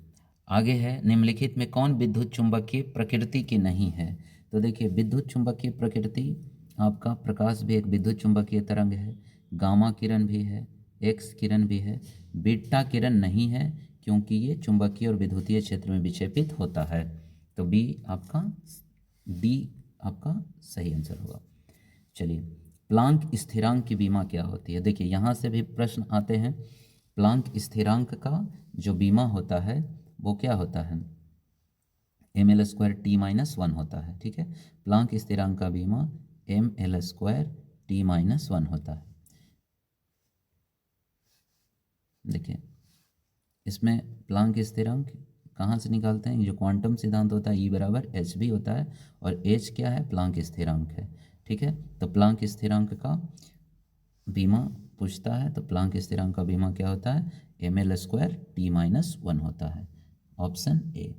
आगे है, निम्नलिखित में कौन विद्युत चुंबकीय प्रकृति की नहीं है। तो देखिए विद्युत चुंबकीय प्रकृति, आपका प्रकाश भी एक विद्युत चुंबकीय तरंग है, गामा किरण भी है, एक्स किरण भी है, बीटा किरण नहीं है क्योंकि ये चुंबकीय और विद्युतीय क्षेत्र में विक्षेपित होता है, तो बी आपका, डी आपका सही आंसर होगा। चलिए प्लांक स्थिरांक की बीमा क्या होती है, देखिए यहाँ से भी प्रश्न आते हैं। प्लांक स्थिरांक का जो बीमा होता है वो क्या होता है, ml² t-1 होता है, ठीक है। प्लांक स्थिरांक का बीमा ml² t-1 होता है। देखिए इसमें प्लांक स्थिरांक कहाँ से निकालते हैं, जो क्वांटम सिद्धांत होता है E बराबर hv होता है, और h क्या है, प्लांक स्थिरांक है, ठीक है। तो प्लांक स्थिरांक का बीमा पूछता है, तो प्लांक स्थिरांक का बीमा क्या होता है, ml² t-1 होता है, ऑप्शन ए।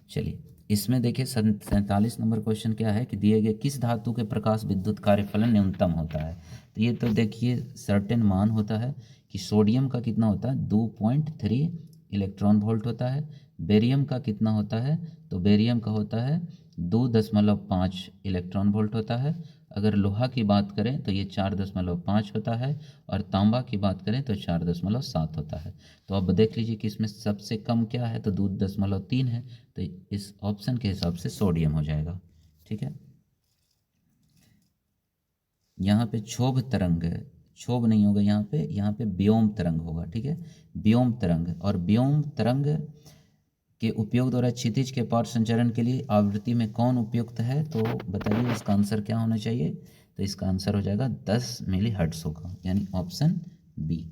चलिए इसमें देखिए 47 नंबर क्वेश्चन क्या है कि दिए गए किस धातु के प्रकाश विद्युत कार्यफलन न्यूनतम होता है। तो ये तो देखिए सर्टेन मान होता है कि सोडियम का कितना होता है 2.3 इलेक्ट्रॉन वोल्ट होता है। बेरियम का कितना होता है, तो बेरियम का होता है 2.5 इलेक्ट्रॉन वोल्ट होता है। अगर लोहा की बात करें तो ये 4.5 होता है, और तांबा की बात करें तो 4.7 होता है। तो अब देख लीजिए कि इसमें सबसे कम क्या है, तो 2.3 है, तो इस ऑप्शन के हिसाब से सोडियम हो जाएगा। ठीक है, यहाँ पे क्षोभ तरंग है, क्षोभ नहीं होगा यहाँ पे व्योम तरंग होगा। ठीक है, व्योम तरंग, और व्योम तरंग के उपयोग द्वारा क्षितिज के पार संचरण के लिए आवृत्ति में कौन उपयुक्त है, तो बताइए इसका आंसर क्या होना चाहिए। तो इसका आंसर हो जाएगा 10 मिली हर्ट्ज होगा, यानी ऑप्शन बी।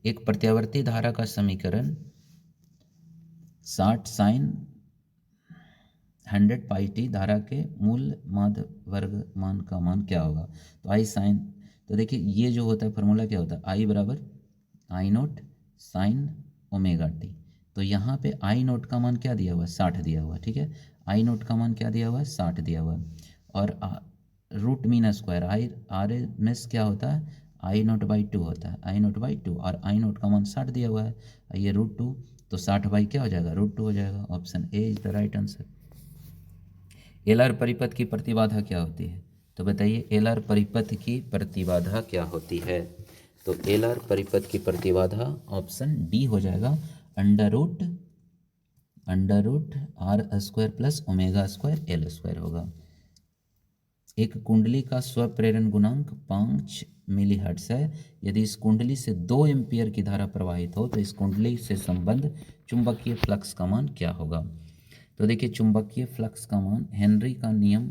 एक प्रत्यावर्ती धारा का समीकरण 60 साइन 100 पाई टी धारा के मूल माध्य वर्ग मान का मान क्या होगा। तो आई साइन, तो देखिए ये जो होता है फॉर्मूला क्या होता है, आई बराबर आई नोट साइन ओमेगा टी। तो यहाँ पे आई नोट का मान क्या दिया हुआ है, 60 दिया हुआ है। ठीक है, आई नोट का मान क्या दिया हुआ है, 60 दिया हुआ है। और root mean square I R M S क्या होता है, आई नोट बाई 2 होता है, आई नोट बाई 2, और आई नोट का मान 60 दिया हुआ है, ये √2, तो 60 बाई क्या हो जाएगा, √2 हो जाएगा। Option A is the right answer. L R परिपथ की प्रतिबाधा क्या होती है, तो बताइए एल आर परिपथ की प्रतिबाधा क्या होती है। तो एल आर परिपथ की प्रतिबाधा ऑप्शन डी हो जाएगा, under root R square plus omega square L square होगा। एक कुंडली का स्वप्रेरण गुणांक 5 मिलीहर्ट्ज है। यदि इस कुंडली से 2 एम्पियर की धारा प्रवाहित हो तो इस कुंडली से संबंध चुंबकीय फ्लक्स का मान क्या होगा। तो देखिए चुंबकीय फ्लक्स का मान हेनरी का नियम,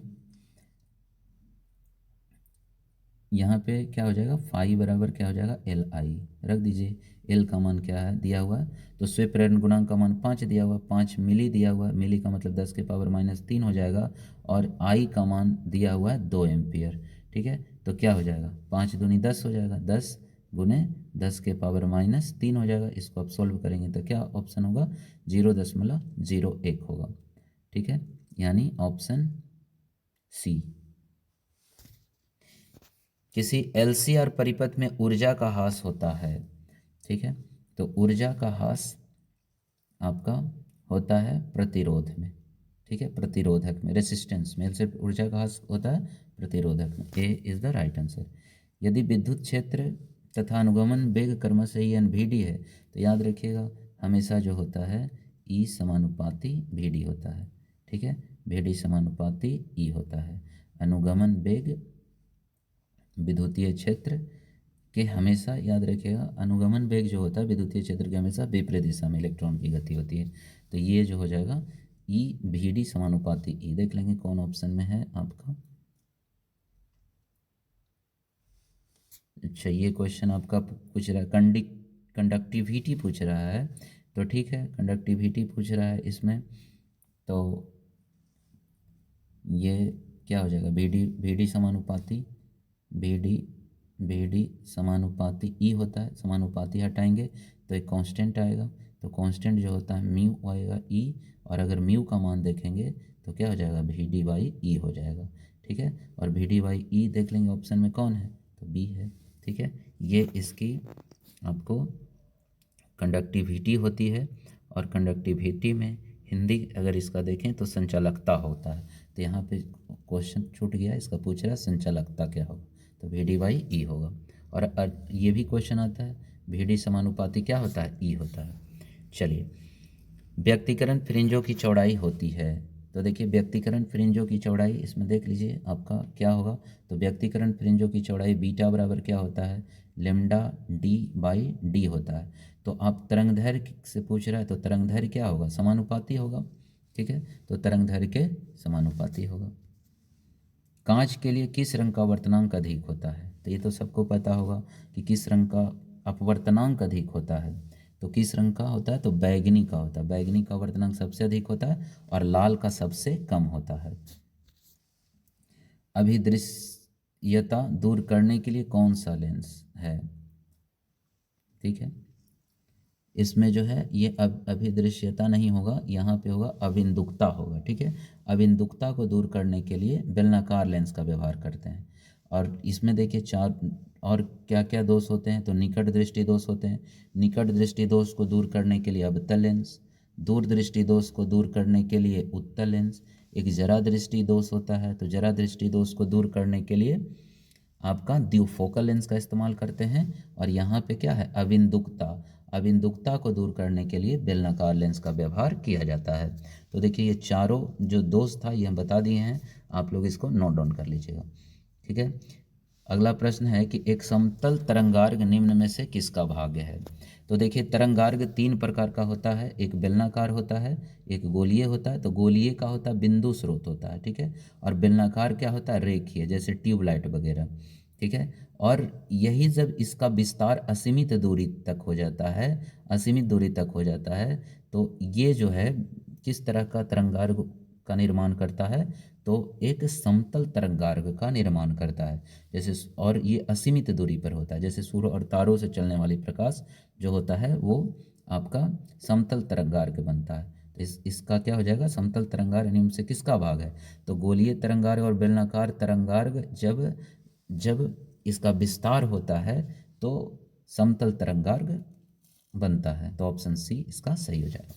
यहाँ पे क्या हो जाएगा, फाई बराबर क्या हो जाएगा, एल आई रख दीजिए। एल का मान क्या है दिया हुआ है, तो स्व प्रेरण गुणांक का मान 5 दिया हुआ, 5 मिली दिया हुआ, मिली का मतलब 10 के पावर -3 हो जाएगा, और आई का मान दिया हुआ है 2 एम्पियर। ठीक है, तो क्या हो जाएगा, 5 दूनी 10 हो जाएगा, 10 गुने 10 के पावर -3 हो जाएगा। इसको आप सॉल्व करेंगे तो क्या ऑप्शन होगा, 0.01 होगा। ठीक है, यानी ऑप्शन सी। किसी एलसीआर परिपथ में ऊर्जा का ह्रास होता है। ठीक है, तो ऊर्जा का ह्रास आपका होता है प्रतिरोध में। ठीक है, प्रतिरोधक में, रेसिस्टेंस में से ऊर्जा का ह्रास होता है प्रतिरोधक में। ए इज द राइट आंसर। यदि विद्युत क्षेत्र तथा अनुगमन वेग क्रमशः ई एन वी डी है, तो याद रखिएगा हमेशा जो होता है ई समानुपाती वी डी होता है। ठीक है, वी डी समानुपाती ई होता है। अनुगमन वेग विद्युतीय क्षेत्र के हमेशा याद रखिएगा, अनुगमन वेग जो होता है विद्युतीय क्षेत्र के हमेशा विपरीत दिशा में इलेक्ट्रॉन की गति होती है। तो ये जो हो जाएगा ई वी डी समानुपाती ई। देख लेंगे कौन ऑप्शन में है आपका। अच्छा, ये क्वेश्चन आपका पूछ रहा है कंडक्टिविटी पूछ रहा है, तो ठीक है कंडक्टिविटी पूछ रहा है इसमें, तो ये क्या हो जाएगा, वी डी समानुपाती वी डी समानुपाती ई होता है, समानुपाती हटाएंगे तो एक कांस्टेंट आएगा, तो कांस्टेंट जो होता है म्यू आएगा ई, और अगर म्यू का मान देखेंगे तो क्या हो जाएगा, वी डी बाई ई हो जाएगा। ठीक है, और वी डी बाई ई देख लेंगे ऑप्शन में कौन है, तो बी है। ठीक है, ये इसकी आपको कंडक्टिविटी होती है, और कंडक्टिविटी में हिंदी अगर इसका देखें तो संचालकता होता है। तो यहाँ पे क्वेश्चन छूट गया, इसका पूछ रहा है संचालकता क्या होगा, तो वी डी बाई ई होगा। और ये भी क्वेश्चन आता है वी डी समानुपाती क्या होता है, ई होता है। चलिए, व्यक्तिकरण फ्रिंजों की चौड़ाई होती है। तो देखिए व्यक्तिकरण फ्रिंजों की चौड़ाई इसमें देख लीजिए आपका क्या होगा, तो व्यक्तिकरण फ्रिंजों की चौड़ाई बीटा बराबर क्या होता है, लेमडा डी बाई डी होता है। तो आप तरंगदैर्घ्य से पूछ रहा है, तो तरंगदैर्घ्य क्या होगा, समानुपाती होगा। ठीक है, तो तरंगदैर्घ्य के समानुपाती होगा। कांच के लिए किस रंग का वर्तनांक अधिक होता है, तो ये तो सबको पता होगा कि किस रंग का अपवर्तनांक अधिक होता है। तो किस रंग का होता है, तो बैगनी का होता है, बैगनी का वर्तनांक सबसे अधिक होता है, और लाल का सबसे कम होता है। अभिदृश्यता दूर करने के लिए कौन सा लेंस है। ठीक है, इसमें जो है ये अभिदृश्यता नहीं होगा, यहाँ पे होगा अविंदुकता होगा। ठीक है, अविंदुकता को दूर करने के लिए बेलनाकार लेंस का व्यवहार करते हैं। और इसमें देखिए चार और क्या क्या दोष होते हैं, तो निकट दृष्टि दोष होते हैं। निकट दृष्टि दोष को दूर करने के लिए अवतल लेंस, दूर दृष्टि दोष को दूर करने के लिए उत्तल लेंस। एक जरा दृष्टि दोष होता है, तो जरा दृष्टि दोष को दूर करने के लिए आपका द्विफोकल लेंस का इस्तेमाल करते हैं। और यहाँ पे क्या है, अविंदुकता, अविंदुकता को दूर करने के लिए बेलनाकार लेंस का व्यवहार किया जाता है। तो देखिए ये चारों जो दोष था ये हम बता दिए हैं, आप लोग इसको नोट डाउन कर लीजिएगा। ठीक है, अगला प्रश्न है कि एक समतल तरंगार्ग निम्न में से किसका भाग्य है। तो देखिए तरंगार्ग तीन प्रकार का होता है, एक बेलनाकार होता है, एक गोलीय होता है। तो गोलीय का होता है बिंदु स्रोत होता है, ठीक है, और बेलनाकार क्या होता है, रेखीय, जैसे ट्यूबलाइट वगैरह। ठीक है, और यही जब इसका विस्तार असीमित दूरी तक हो जाता है, असीमित दूरी तक हो जाता है, तो ये जो है किस तरह का तरंगार्ग का निर्माण करता है, तो एक समतल तरंगार्ग का निर्माण करता है। जैसे और ये असीमित दूरी पर होता है, जैसे सूर्य और तारों से चलने वाली प्रकाश जो होता है वो आपका समतल तरंगार्ग बनता है। तो इसका क्या हो जाएगा, समतल तरंगार्ग निम्न से किसका भाग है, तो गोलीय तरंगार्ग और बेलनाकार तरंगार्ग जब जब इसका विस्तार होता है तो समतल तरंगार्ग बनता है। तो ऑप्शन सी इसका सही हो जाएगा।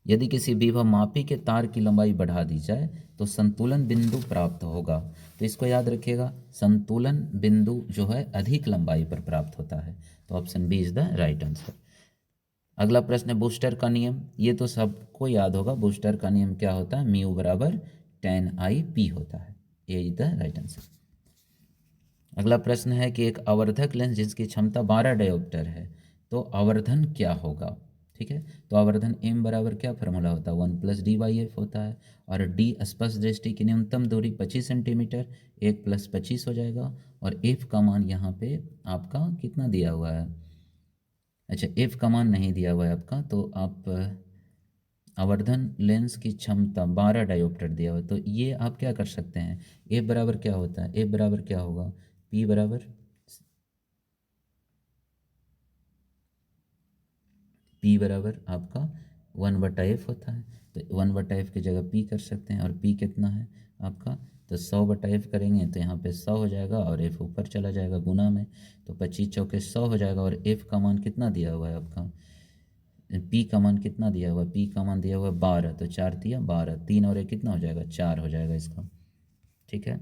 यदि किसी विभव मापी के तार की लंबाई बढ़ा दी जाए तो संतुलन बिंदु प्राप्त होगा। तो इसको याद रखिएगा, संतुलन बिंदु जो है अधिक लंबाई पर प्राप्त होता है। तो option B is the right answer. अगला प्रश्न है बूस्टर का नियम। ये तो सबको याद होगा, बूस्टर का नियम क्या होता है, म्यू बराबर tan I p होता है। ये इज द राइट आंसर। अगला प्रश्न है कि एक आवर्धक लेंस जिसकी क्षमता 12 डायोप्टर है, तो आवर्धन क्या होगा। ठीक है, तो आवर्धन m बराबर क्या फॉर्मूला होता है, 1+d/f होता है। और d स्पष्ट दृष्टि की न्यूनतम दूरी 25 सेंटीमीटर, 1+25 हो जाएगा। और f का मान यहाँ पे आपका कितना दिया हुआ है, अच्छा f का मान नहीं दिया हुआ है आपका, तो आप आवर्धन लेंस की क्षमता 12 डायोप्टर दिया हुआ है, तो ये आप क्या कर सकते हैं, f बराबर क्या होता है, f बराबर क्या होगा, p बराबर p बराबर आपका 1/f होता है। तो 1/f की जगह p कर सकते हैं, और p कितना है आपका, तो 100/f करेंगे तो यहाँ पे 100 हो जाएगा और f ऊपर चला जाएगा गुना में, तो 25 चौके 100 हो जाएगा। और f का मान कितना दिया हुआ है आपका, p का मान कितना दिया हुआ है, p का मान दिया हुआ है 12, तो 4 दिया 12, 3 और 1 कितना हो जाएगा, 4 हो जाएगा इसका। ठीक है,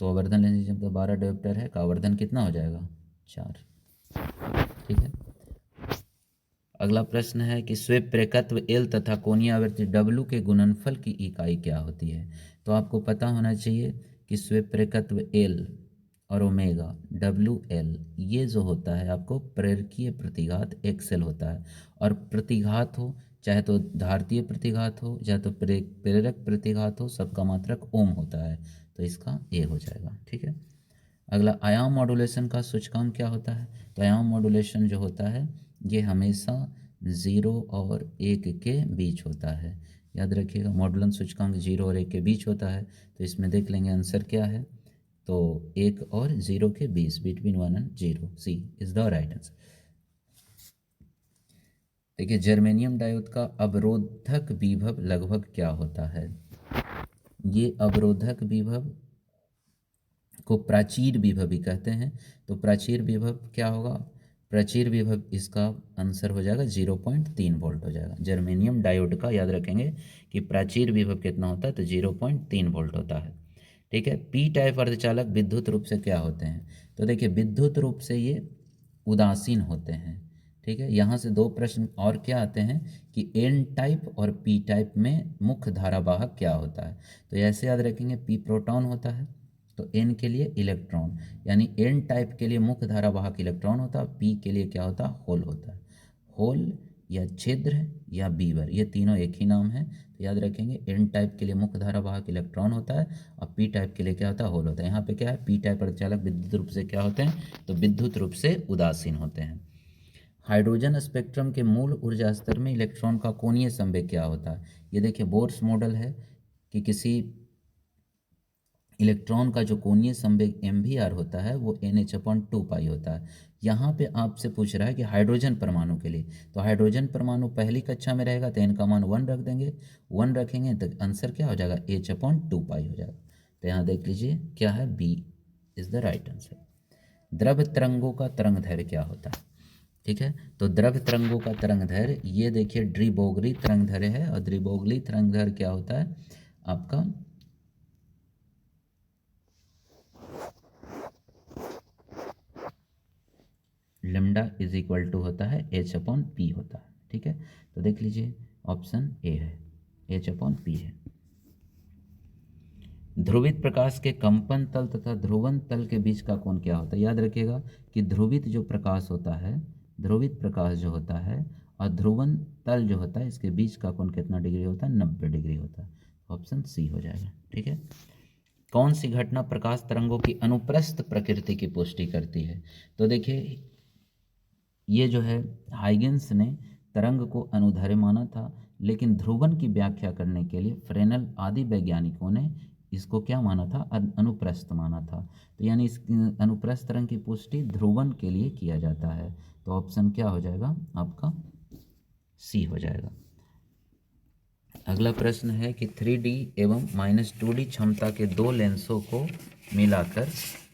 तो आवर्धन लेंस जब 12 डायोप्टर है का आवर्धन कितना हो जाएगा, 4। ठीक है, अगला प्रश्न है कि स्वेप प्रेकत्व L तथा कोणीय आवृत्ति W के गुणनफल की इकाई क्या होती है। तो आपको पता होना चाहिए कि स्वेप प्रेकत्व L और ओमेगा WL ये जो होता है आपको प्रेरकीय प्रतिघात XL होता है। और प्रतिघात हो चाहे तो धारतीय प्रतिघात हो चाहे तो प्रेरक प्रतिघात हो, सबका मात्रक ओम होता है। तो इसका A हो जाएगा। ठीक है, अगला आयाम मॉड्यूलेशन का सूचकांक क्या होता है। तो आयाम मॉड्यूलेशन जो होता है ये हमेशा 0 और 1 के बीच होता है। याद रखिएगा, मॉड्यूलन सूचकांक 0 और 1 के बीच होता है। तो इसमें देख लेंगे आंसर क्या है, तो 1 और 0 के बीच, between 1 and 0, C is the right answer. देखिए जर्मेनियम डायोड का अवरोधक विभव लगभग क्या होता है। ये अवरोधक विभव को प्राचीर विभव भी कहते हैं। तो प्राचीर विभव क्या होगा, प्राचीर विभव इसका आंसर हो जाएगा 0.3 वोल्ट हो जाएगा। जर्मेनियम डायोड का याद रखेंगे कि प्राचीर विभव कितना होता है, तो 0.3 वोल्ट होता है। ठीक है, पी टाइप अर्धचालक विद्युत रूप से क्या होते हैं। तो देखिए विद्युत रूप से ये उदासीन होते हैं। ठीक है, यहाँ से दो प्रश्न और क्या आते हैं कि एन टाइप और पी टाइप में मुख्य धारावाहक क्या होता है। तो ऐसे याद रखेंगे, पी प्रोटॉन होता है, तो एन के लिए इलेक्ट्रॉन, यानी एन टाइप के लिए मुख्य धारावाहक इलेक्ट्रॉन होता है, पी के लिए क्या होता है, होल होता है। होल या छिद्र या बीवर, ये तीनों एक ही नाम है। तो याद रखेंगे एन टाइप के लिए मुख्य धारावाहक इलेक्ट्रॉन होता है और पी टाइप के लिए क्या होता है, होल होता है। यहाँ पे क्या है, पी टाइप अर्धचालक विद्युत रूप से क्या होते हैं, तो विद्युत रूप से उदासीन होते हैं। हाइड्रोजन स्पेक्ट्रम के मूल ऊर्जा स्तर में इलेक्ट्रॉन का कोणीय संवेग क्या होता है। ये देखिए बोर्स मॉडल है कि किसी इलेक्ट्रॉन का जो कोणीय संवेग MVR होता है वो NH/2 होता है। यहाँ पे आपसे पूछ रहा है कि हाइड्रोजन परमाणु के लिए, तो हाइड्रोजन परमाणु पहली कक्षा में रहेगा तो n का मान 1 रख देंगे, 1 रखेंगे तो आंसर क्या हो जाएगा, H/2 हो जाएगा। तो यहाँ देख लीजिए क्या है, B is the right answer. द्रव तरंगों का तरंग दैर्घ्य क्या होता है, ठीक है। तो द्रव तरंगों का तरंग दैर्घ्य ये देखिए डी ब्रोगली तरंग दैर्घ्य है, और डी ब्रोगली तरंग दैर्घ्य क्या होता है आपका, लैम्डा इज इक्वल टू होता है H/P होता है, ठीक है। तो देख लीजिए ऑप्शन ए है, H/P है। ध्रुवित प्रकाश के कंपन तल तथा ध्रुवन तल के बीच का कोण क्या होता है। याद रखिएगा कि ध्रुवित जो प्रकाश होता है, ध्रुवित प्रकाश जो होता है और ध्रुवन तल जो होता है, इसके बीच का कोण कितना डिग्री होता है, 90 डिग्री होता है। ऑप्शन सी हो जाएगा, ठीक है। कौन सी घटना प्रकाश तरंगों की अनुप्रस्थ प्रकृति की पुष्टि करती है। तो देखिए ये जो है हाइगेंस ने तरंग को अनुदैर्घ्य माना था, लेकिन ध्रुवन की व्याख्या करने के लिए फ्रेनेल आदि वैज्ञानिकों ने इसको क्या माना था, अनुप्रस्थ माना था। तो यानी इस अनुप्रस्थ तरंग की पुष्टि ध्रुवन के लिए किया जाता है। तो ऑप्शन क्या हो जाएगा आपका, सी हो जाएगा। अगला प्रश्न है कि 3D एवं -2D क्षमता के दो लेंसों को मिलाकर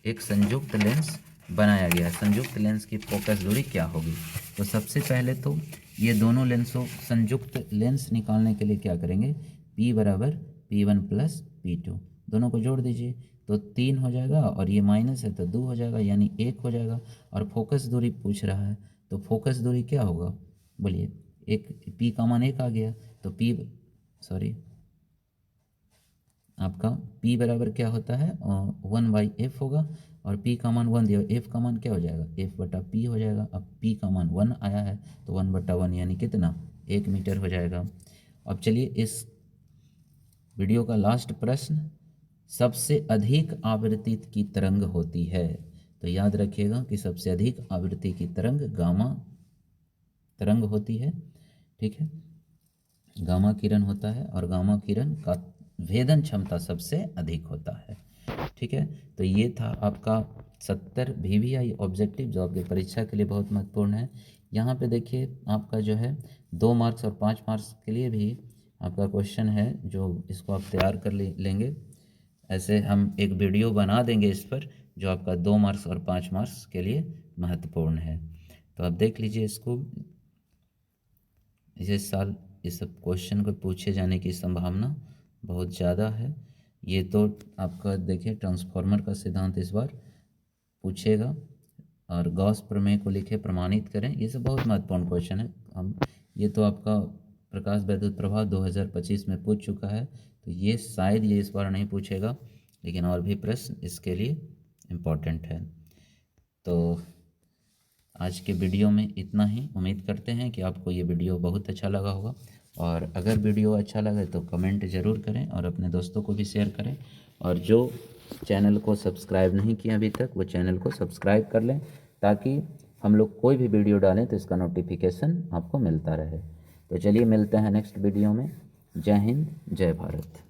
एक संयुक्त लेंस बनाया गया। संयुक्त लेंस की फोकस दूरी क्या होगी। तो सबसे पहले तो ये दोनों लेंसों संयुक्त लेंस निकालने के लिए क्या करेंगे, P बराबर P1 प्लस P2, दोनों को जोड़ दीजिए तो 3 हो जाएगा, और ये माइनस है तो 2 हो जाएगा, यानी 1 हो जाएगा। और फोकस दूरी पूछ रहा है तो फोकस दूरी क्या होगा, बोलिए। एक P का मान 1 आ गया तो आपका P बराबर क्या होता है 1/f होगा, और P का मान 1 दिया, F का मान क्या हो जाएगा, F/P हो जाएगा। अब P का मान 1 आया है तो 1/1 यानी कितना, 1 मीटर हो जाएगा। अब चलिए इस वीडियो का लास्ट प्रश्न, सबसे अधिक आवृत्ति की तरंग होती है। तो याद रखिएगा कि सबसे अधिक आवृत्ति की तरंग गामा तरंग होती है, ठीक है। गामा किरण होता है, और गामा किरण का भेदन क्षमता सबसे अधिक होता है, ठीक है। तो ये था आपका 70 VVI ऑब्जेक्टिव जो आपकी परीक्षा के लिए बहुत महत्वपूर्ण है। यहाँ पे देखिए आपका जो है 2 मार्क्स और 5 मार्क्स के लिए भी आपका क्वेश्चन है, जो इसको आप तैयार कर लेंगे। ऐसे हम एक वीडियो बना देंगे इस पर, जो आपका 2 मार्क्स और 5 मार्क्स के लिए महत्वपूर्ण है। तो आप देख लीजिए इसको, इस साल इस सब क्वेश्चन को पूछे जाने की संभावना बहुत ज़्यादा है। ये तो आपका देखिए ट्रांसफार्मर का सिद्धांत इस बार पूछेगा, और गॉस प्रमेय को लिखे प्रमाणित करें, ये सब बहुत महत्वपूर्ण क्वेश्चन है। हम ये तो आपका प्रकाश वैद्युत प्रभाव 2025 में पूछ चुका है, तो ये शायद ये इस बार नहीं पूछेगा, लेकिन और भी प्रश्न इसके लिए इम्पोर्टेंट है। तो आज के वीडियो में इतना ही। उम्मीद करते हैं कि आपको ये वीडियो बहुत अच्छा लगा होगा, और अगर वीडियो अच्छा लगे तो कमेंट ज़रूर करें और अपने दोस्तों को भी शेयर करें, और जो चैनल को सब्सक्राइब नहीं किया अभी तक वो चैनल को सब्सक्राइब कर लें, ताकि हम लोग कोई भी वीडियो डालें तो इसका नोटिफिकेशन आपको मिलता रहे। तो चलिए मिलते हैं नेक्स्ट वीडियो में। जय हिंद, जय भारत।